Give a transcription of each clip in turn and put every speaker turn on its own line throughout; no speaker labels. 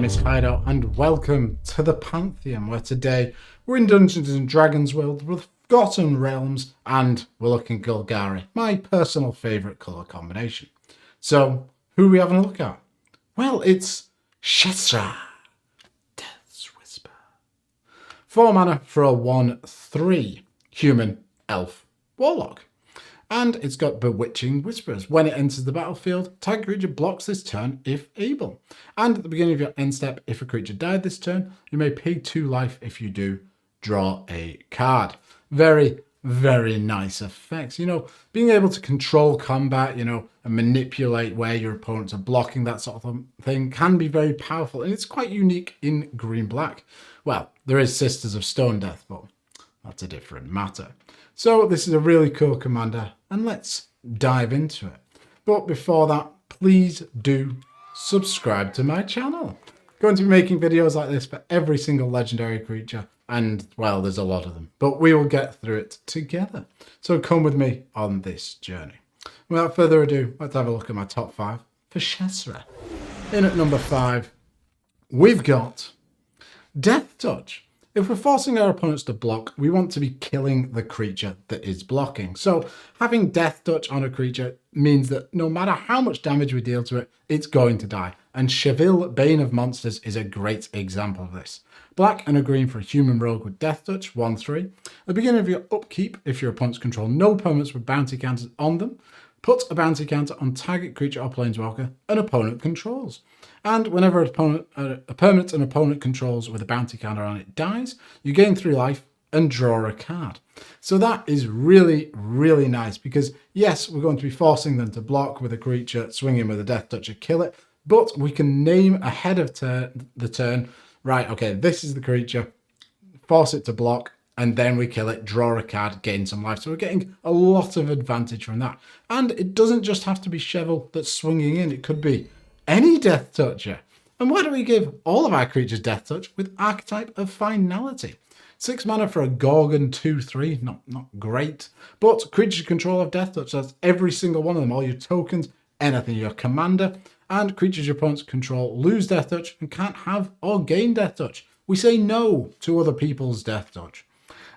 is Hideout, and welcome to the Pantheon, where today we're in Dungeons and Dragons world with Forgotten Realms, and we're looking Golgari, my personal favourite colour combination. So, who are we having a look at? Well, it's Shessra, Death's Whisper. 4 mana for a 1/3 human elf warlock. And it's got Bewitching Whispers. When it enters the battlefield, target creature blocks this turn if able. And at the beginning of your end step, if a creature died this turn, you may pay 2 life. If you do, draw a card. Very, very nice effects. You know, being able to control combat, you know, and manipulate where your opponents are blocking, that sort of thing, can be very powerful. And it's quite unique in green-black. Well, there is Sisters of Stone Death, but that's a different matter. So this is a really cool commander, and let's dive into it. But before that, please do subscribe to my channel. I'm going to be making videos like this for every single legendary creature, and well, there's a lot of them, but we will get through it together. So come with me on this journey. Without further ado, let's have a look at my top 5 for Shessra. In at number 5, we've got Death Touch. If we're forcing our opponents to block, we want to be killing the creature that is blocking. So having Death Touch on a creature means that no matter how much damage we deal to it, it's going to die. And Cheville, Bane of Monsters, is a great example of this. Black and a green for a human rogue with Death Touch, 1/3. At the beginning of your upkeep, if your opponents control no permanents with bounty counters on them, put a bounty counter on target creature or planeswalker an opponent controls. And whenever a permanent an opponent controls with a bounty counter on it dies, you gain 3 life and draw a card. So that is really, really nice because, yes, we're going to be forcing them to block with a creature, swing in with a Death Touch and kill it, but we can name ahead of the turn, right, okay, this is the creature, force it to block, and then we kill it, draw a card, gain some life. So we're getting a lot of advantage from that. And it doesn't just have to be Cheville that's swinging in. It could be any Death Toucher. And why do we give all of our creatures Death Touch with Archetype of Finality? 6 mana for a Gorgon 2/3, not great. But creatures control of Death Touch. That's every single one of them. All your tokens, anything, your commander. And creatures your opponents control lose Death Touch and can't have or gain Death Touch. We say no to other people's Death Touch.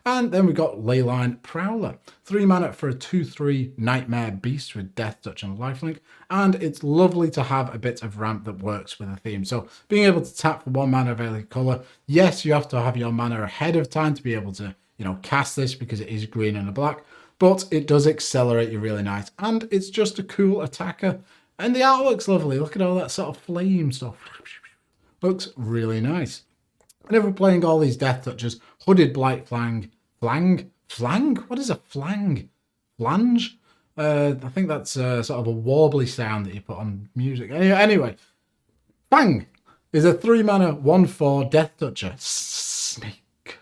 And then we've got Leyline Prowler. 3 mana for a 2/3 Nightmare Beast with Death Touch and Lifelink. And it's lovely to have a bit of ramp that works with a theme. So being able to tap for 1 mana of any colour. Yes, you have to have your mana ahead of time to be able to, you know, cast this because it is green and a black. But it does accelerate you really nice. And it's just a cool attacker. And the artwork's lovely. Look at all that sort of flame stuff. Looks really nice. And if we're playing all these Death Touches, Hooded Blight Flang? What is a flang? Flange? I think that's sort of a warbly sound that you put on music. Anyway, Fang is a 3 mana 1/4 Death Toucher. Snake.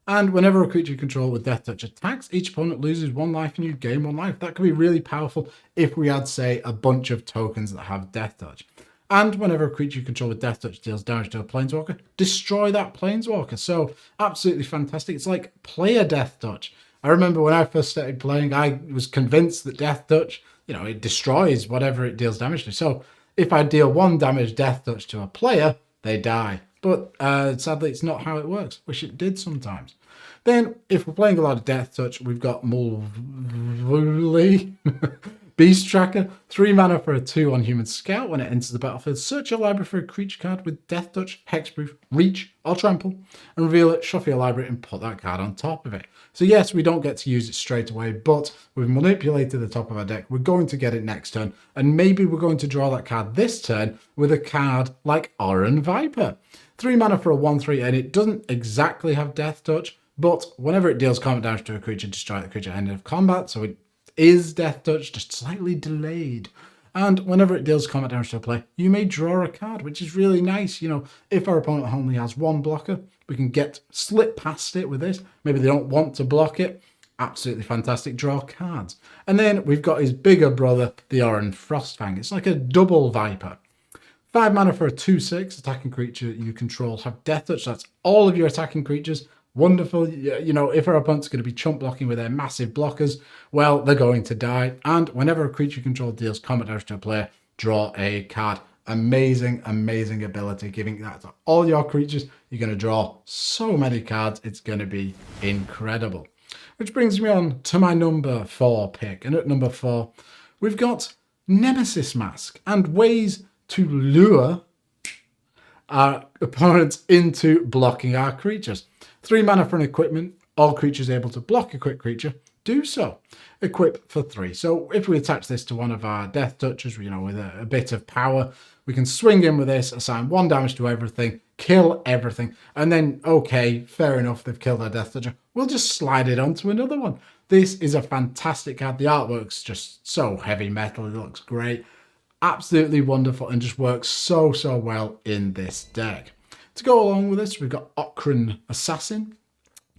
And whenever a creature you control with Death Touch attacks, each opponent loses 1 life and you gain 1 life. That could be really powerful if we had, say, a bunch of tokens that have Death Touch. And whenever a creature you control with Death Touch deals damage to a planeswalker, destroy that planeswalker. So absolutely fantastic. It's like player Death Touch. I remember when I first started playing, I was convinced that Death Touch, you know, it destroys whatever it deals damage to. So if I deal 1 damage Death Touch to a player, they die. But sadly, it's not how it works. Wish it did sometimes. Then, if we're playing a lot of Death Touch, we've got Mulvuli. Beast Tracker, 3 mana for a 2 on Human Scout. When it enters the battlefield, search your library for a creature card with Death Touch, Hexproof, Reach, or Trample, and reveal it, shuffle your library, and put that card on top of it. So yes, we don't get to use it straight away, but we've manipulated the top of our deck. We're going to get it next turn, and maybe we're going to draw that card this turn with a card like Oran Viper. 3 mana for a 1/3, and it doesn't exactly have Death Touch, but whenever it deals combat damage to a creature, destroy the creature at the end of combat, so it is Death Touch, just slightly delayed. And whenever it deals combat damage to a player, you may draw a card, which is really nice. You know, if our opponent only has 1 blocker, we can slip past it with this. Maybe they don't want to block it. Absolutely fantastic. Draw cards. And then we've got his bigger brother, the Oran Frostfang. It's like a double Viper. 5 mana for a 2/6 attacking creature you control have Death Touch. That's all of your attacking creatures. Wonderful. You know, if our opponent's going to be chump blocking with their massive blockers, well, they're going to die. And whenever a creature you control deals combat damage to a player, draw a card. Amazing, amazing ability. Giving that to all your creatures, you're going to draw so many cards. It's going to be incredible. Which brings me on to my number 4 pick. And at number 4, we've got Nemesis Mask and ways to lure our opponents into blocking our creatures. 3 mana for an equipment. All creatures able to block a quick creature do so. Equip for 3. So if we attach this to one of our Death Touchers, with a bit of power, we can swing in with this, assign 1 damage to everything, kill everything, and then, okay, fair enough, they've killed our Death Toucher. We'll just slide it onto another one. This is a fantastic card. The artwork's just so heavy metal. It looks great. Absolutely wonderful and just works so, so well in this deck. To go along with this, we've got Okran Assassin.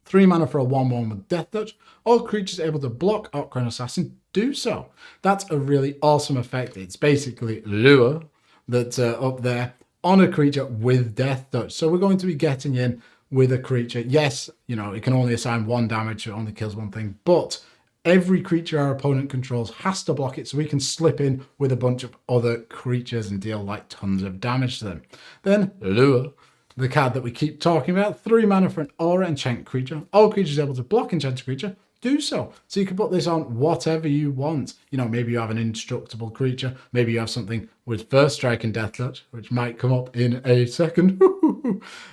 3 mana for a 1/1 with Death Touch. All creatures able to block Okran Assassin do so. That's a really awesome effect. It's basically lure that's up there on a creature with Death Touch. So we're going to be getting in with a creature. Yes, it can only assign 1 damage, so it only kills 1 thing, but every creature our opponent controls has to block it, so we can slip in with a bunch of other creatures and deal like tons of damage to them. Then lure, the card that we keep talking about, 3 mana for an aura enchant creature. All creatures able to block enchanted creature do so. So you can put this on whatever you want. Maybe you have an indestructible creature. Maybe you have something with First Strike and Death Touch, which might come up in a second.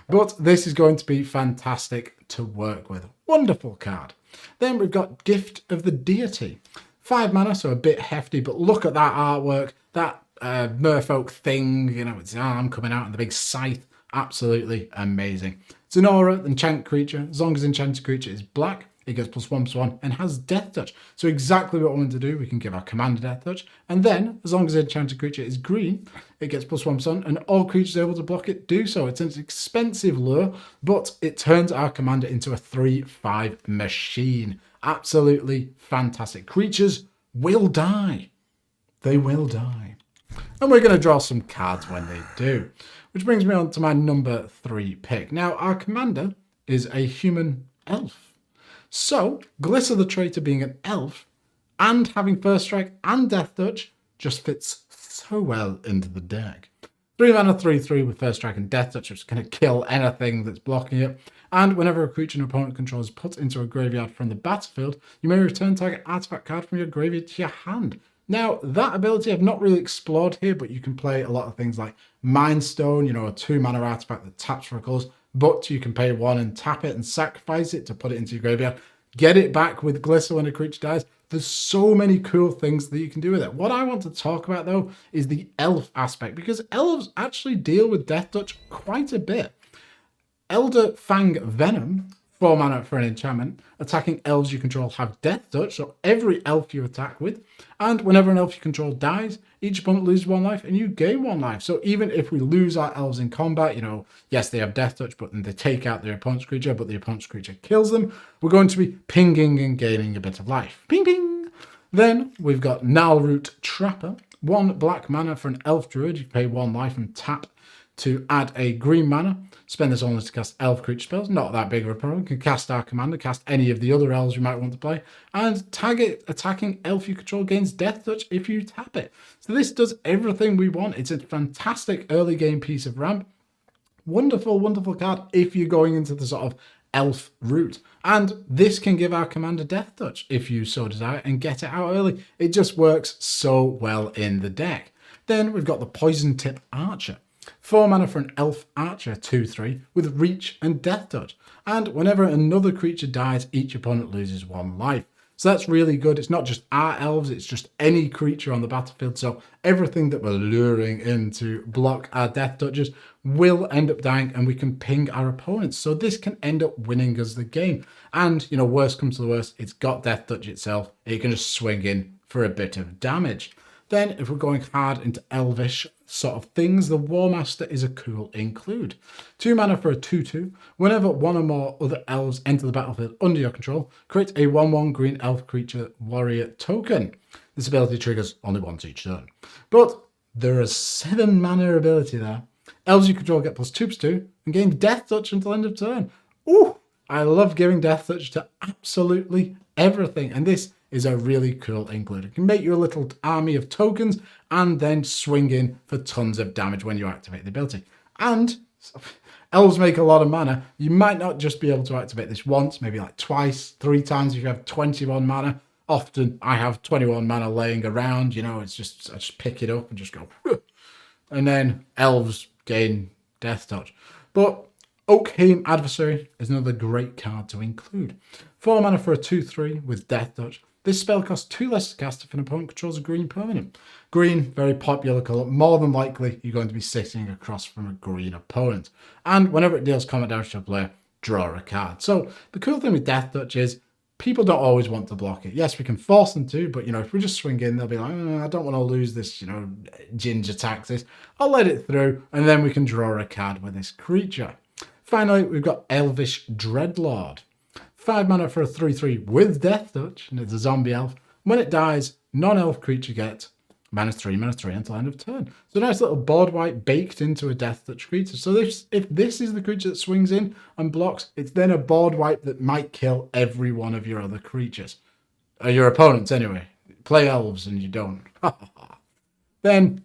But this is going to be fantastic to work with. Wonderful card. Then we've got Gift of the Deity. 5 mana, so a bit hefty, but look at that artwork. That merfolk thing, its arm coming out and the big scythe. Absolutely amazing. It's an aura, enchant creature. As long as enchanted creature is black, it gets +1/+1 and has Death Touch. So exactly what we want to do, we can give our commander Death Touch. And then, as long as the enchanted creature is green, it gets +1/+1 and all creatures able to block it do so. It's an expensive lure, but it turns our commander into a 3/5 machine. Absolutely fantastic. Creatures will die. They will die. And we're going to draw some cards when they do. Which brings me on to my number 3 pick. Now, our commander is a human elf. So, Glister the Traitor being an elf and having First Strike and Death Touch just fits so well into the deck. 3 mana, 3/3 with First Strike and Death Touch, which is going to kill anything that's blocking it. And whenever a creature an opponent controls is put into a graveyard from the battlefield, you may return target artifact card from your graveyard to your hand. Now, that ability I've not really explored here, but you can play a lot of things like Mind Stone, a 2 mana artifact that taps for a colours, but you can pay 1 and tap it and sacrifice it to put it into your graveyard. Get it back with Glister when a creature dies. There's so many cool things that you can do with it. What I want to talk about, though, is the elf aspect, because elves actually deal with Death Touch quite a bit. Elder Fang Venom, 4 mana for an enchantment. Attacking elves you control have Death Touch, so every elf you attack with. And whenever an elf you control dies, each opponent loses 1 life and you gain 1 life. So even if we lose our elves in combat, yes, they have Death Touch, but then they take out their opponent's creature, but the opponent's creature kills them, we're going to be pinging and gaining a bit of life. Ping, ping! Then we've got Gnarlroot Trapper. 1 black mana for an elf druid. You pay 1 life and tap to add a green mana. Spend this only to cast elf creature spells. Not that big of a problem. You can cast our commander, cast any of the other elves you might want to play, and tag it attacking elf you control gains Death Touch if you tap it. So this does everything we want. It's a fantastic early game piece of ramp. Wonderful, wonderful card if you're going into the sort of elf route. And this can give our commander Death Touch if you so desire and get it out early. It just works so well in the deck. Then we've got the Poison Tip Archer. 4 mana for an elf archer, 2/3, with reach and Death Touch. And whenever another creature dies, each opponent loses 1 life. So that's really good. It's not just our elves, it's just any creature on the battlefield. So everything that we're luring in to block our Death Touches will end up dying and we can ping our opponents. So this can end up winning us the game. And, worst comes to the worst, it's got Death Touch itself. It can just swing in for a bit of damage. Then, if we're going hard into elvish sort of things, the War Master is a cool include. 2 mana for a 2/2. Whenever 1 or more other elves enter the battlefield under your control, create a 1/1 green elf creature warrior token. This ability triggers only once each turn. But there is 7 mana ability there. Elves you control get +2/+2 and gain Death Touch until end of turn. Ooh, I love giving Death Touch to absolutely everything. And this is a really cool include. It can make you a little army of tokens and then swing in for tons of damage when you activate the ability. And elves make a lot of mana. You might not just be able to activate this once, maybe like twice, 3 times if you have 21 mana. Often I have 21 mana laying around, it's just, I just pick it up and just go, and then elves gain Death Touch. But Oakham Adversary is another great card to include. 4 mana for a 2/3 with Death Touch. This spell costs 2 less to cast if an opponent controls a green permanent. Green, very popular colour. More than likely, you're going to be sitting across from a green opponent. And whenever it deals combat damage to a player, draw a card. So the cool thing with Death Touch is people don't always want to block it. Yes, we can force them to, but, if we just swing in, they'll be like, I don't want to lose this, Ginger Taxis. I'll let it through, and then we can draw a card with this creature. Finally, we've got Elvish Dreadlord. 5 mana for a 3/3 with Death Touch, and it's a zombie elf. When it dies, non-elf creature gets -3/3 until end of turn. So nice little board wipe baked into a Death Touch creature. So if this is the creature that swings in and blocks, it's then a board wipe that might kill every one of your other creatures. Your opponents, anyway. Play elves and you don't. Then,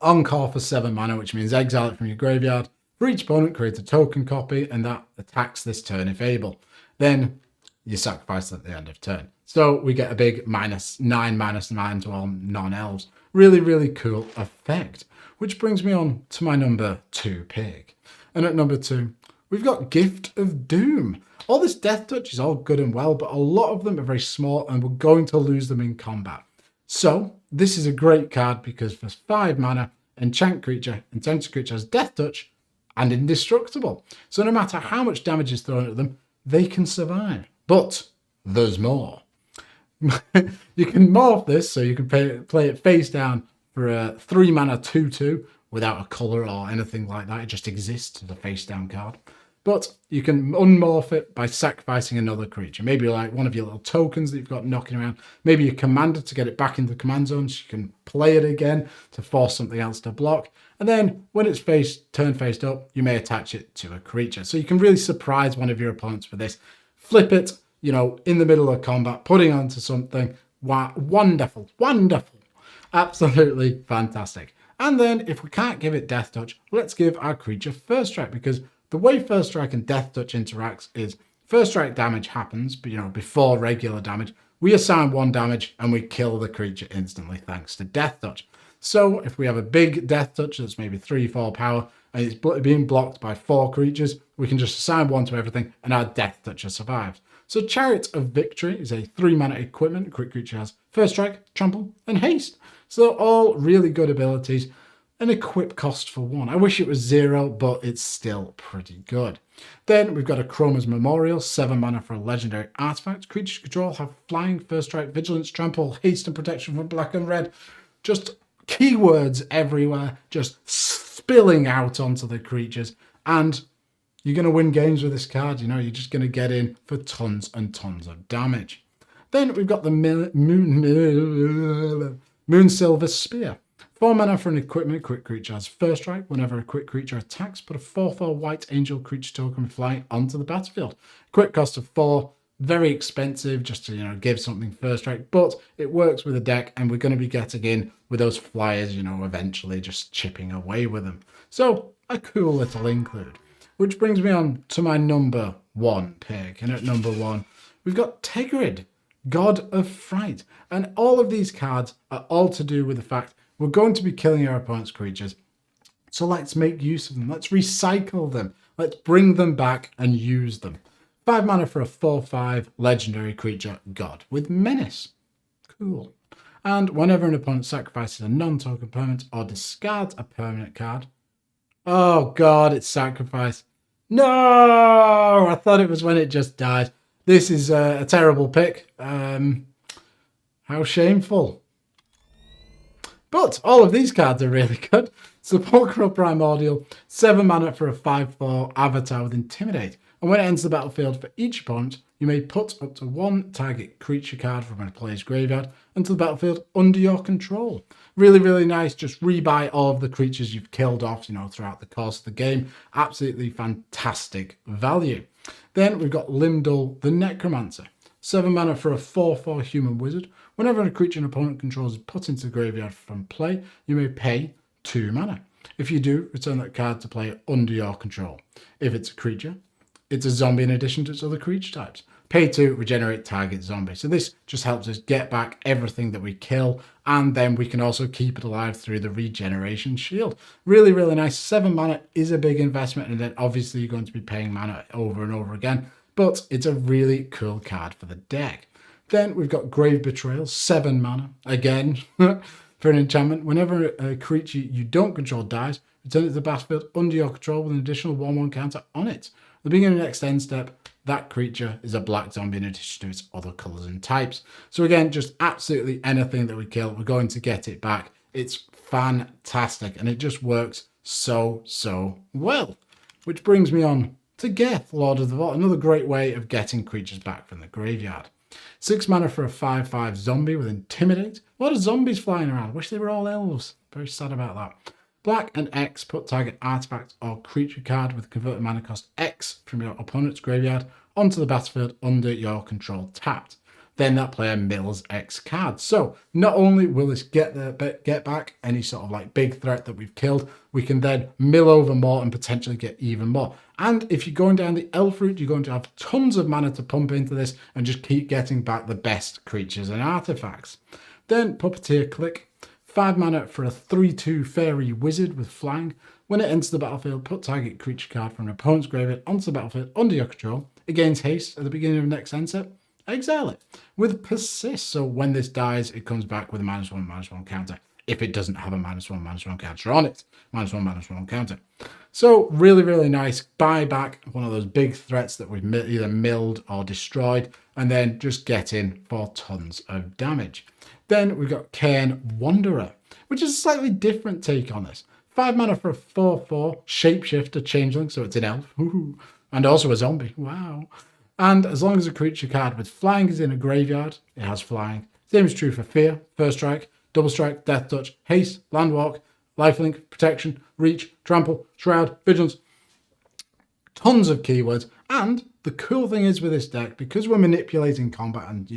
Encore for 7 mana, which means exile it from your graveyard. For each opponent, create a token copy, and that attacks this turn if able. Then you sacrifice at the end of turn. So we get a big -9/-9 to all non-elves. Really, really cool effect. Which brings me on to my number 2 pick. And at number 2, we've got Gift of Doom. All this Death Touch is all good and well, but a lot of them are very small and we're going to lose them in combat. So this is a great card because for 5 mana, enchant creature has Death Touch and indestructible. So no matter how much damage is thrown at them, they can survive. But there's more. You can morph this, so you can play it face down for a 3 mana 2/2 without a colour or anything like that. It just exists as a face down card. But you can unmorph it by sacrificing another creature. Maybe like one of your little tokens that you've got knocking around. Maybe your commander to get it back into the command zone so you can play it again to force something else to block. And then when it's turn faced up, you may attach it to a creature. So you can really surprise one of your opponents with this. Flip it, in the middle of combat, putting onto something. Wow, wonderful, wonderful. Absolutely fantastic. And then if we can't give it Death Touch, let's give our creature First Strike, because the way First Strike and Death Touch interacts is First Strike damage happens, but before regular damage, we assign 1 damage and we kill the creature instantly thanks to Death Touch. So if we have a big Death Touch that's maybe 3-4 power and it's being blocked by 4 creatures, we can just assign 1 to everything and our Death Toucher survives. So Chariot of Victory is a 3 mana equipment. A quick creature has First Strike, Trample, and Haste. So all really good abilities. An equip cost for 1. I wish it was 0, but it's still pretty good. Then we've got a Chroma's Memorial, 7 mana for a legendary artifact. Creatures control have Flying, First Strike, Vigilance, Trample, Haste, and Protection from black and red. Just keywords everywhere, just spilling out onto the creatures. And you're going to win games with this card. You're just going to get in for tons and tons of damage. Then we've got the Moon Silver Spear. 4 mana for an equipment. Quick creature has First Strike. Whenever a quick creature attacks, put a 4/4 white angel creature token flying onto the battlefield. Quick cost of 4. Very expensive just to, give something First Strike. But it works with a deck and we're going to be getting in with those flyers, eventually just chipping away with them. So a cool little include. Which brings me on to my number 1 pick. And at number 1, we've got Tegrid, God of Fright. And all of these cards are all to do with the fact we're going to be killing our opponent's creatures. So let's make use of them. Let's recycle them. Let's bring them back and use them. 5 mana for a 4/5 legendary creature, God with Menace. Cool. And whenever an opponent sacrifices a non-token permanent or discards a permanent card, oh God, it's sacrifice. No! I thought it was when it just died. This is a terrible pick. How shameful. But all of these cards are really good. Sepulchral Primordial, 7 mana for a 5/4 avatar with Intimidate. And when it enters the battlefield for each opponent, you may put up to 1 target creature card from a player's graveyard into the battlefield under your control. Really, really nice. Just rebuy all of the creatures you've killed off, throughout the course of the game. Absolutely fantastic value. Then we've got Limdol the Necromancer. 7 mana for a 4/4 human wizard. Whenever a creature an opponent controls is put into the graveyard from play, you may pay 2 mana. If you do, return that card to play under your control. If it's a creature, it's a zombie in addition to its other creature types. Pay 2, regenerate target zombie. So this just helps us get back everything that we kill, and then we can also keep it alive through the regeneration shield. Really, really nice. 7 mana is a big investment, and then obviously you're going to be paying mana over and over again, but it's a really cool card for the deck. Then we've got Grave Betrayal, 7 mana. Again, for an enchantment, whenever a creature you don't control dies, return it to the battlefield under your control with an additional 1/1 counter on it. At the beginning of the next end step, that creature is a black zombie in addition to its other colours and types. So again, just absolutely anything that we kill, we're going to get it back. It's fantastic, and it just works so well. Which brings me on to Geth, Lord of the Vault, another great way of getting creatures back from the graveyard. 6 mana for a 5/5 zombie with Intimidate. A lot of zombies flying around. Wish they were all elves. Very sad about that. Black and X, put target artifact or creature card with converted mana cost X from your opponent's graveyard onto the battlefield under your control tapped. Then that player mills X cards. So not only will this get back any sort of like big threat that we've killed, we can then mill over more and potentially get even more. And if you're going down the elf route, you're going to have tons of mana to pump into this and just keep getting back the best creatures and artifacts. Then Puppeteer Click. 5 mana for a 3/2 fairy wizard with flying. When it enters the battlefield, put target creature card from an opponent's graveyard onto the battlefield under your control. It gains haste at the beginning of next end step. Exile it with Persist. So when this dies, it comes back with a -1/-1 counter. If it doesn't have a -1/-1 counter on it, -1/-1 counter. So really, really nice. Buy back one of those big threats that we've either milled or destroyed, and then just get in for tons of damage. Then we've got Cairn Wanderer, which is a slightly different take on this. 5 mana for a 4/4 shapeshifter changeling, so it's an elf. Ooh. And also a zombie. Wow. And as long as a creature card with flying is in a graveyard, it has flying. Same is true for Fear, First Strike, Double Strike, Death Touch, Haste, Landwalk, Lifelink, Protection, Reach, Trample, Shroud, Vigilance. Tons of keywords. And the cool thing is with this deck, because we're manipulating combat and,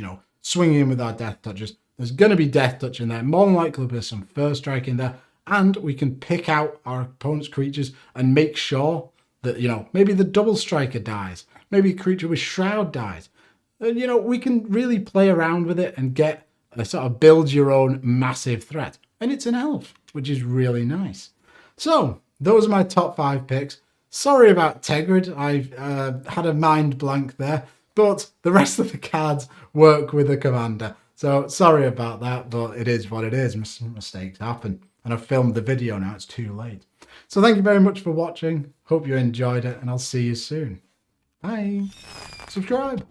swinging in with our Death Touches, there's going to be Death Touch in there. More than likely there's some First Strike in there. And we can pick out our opponent's creatures and make sure that, maybe the Double Striker dies. Maybe a creature with Shroud dies. And, we can really play around with it and get a sort of build your own massive threat. And it's an elf, which is really nice. So, those are my top 5 picks. Sorry about Tegrid. I've had a mind blank there. But the rest of the cards work with the commander. So, sorry about that, but it is what it is. Mistakes happen. And I've filmed the video now. It's too late. So, thank you very much for watching. Hope you enjoyed it, and I'll see you soon. Bye. Subscribe.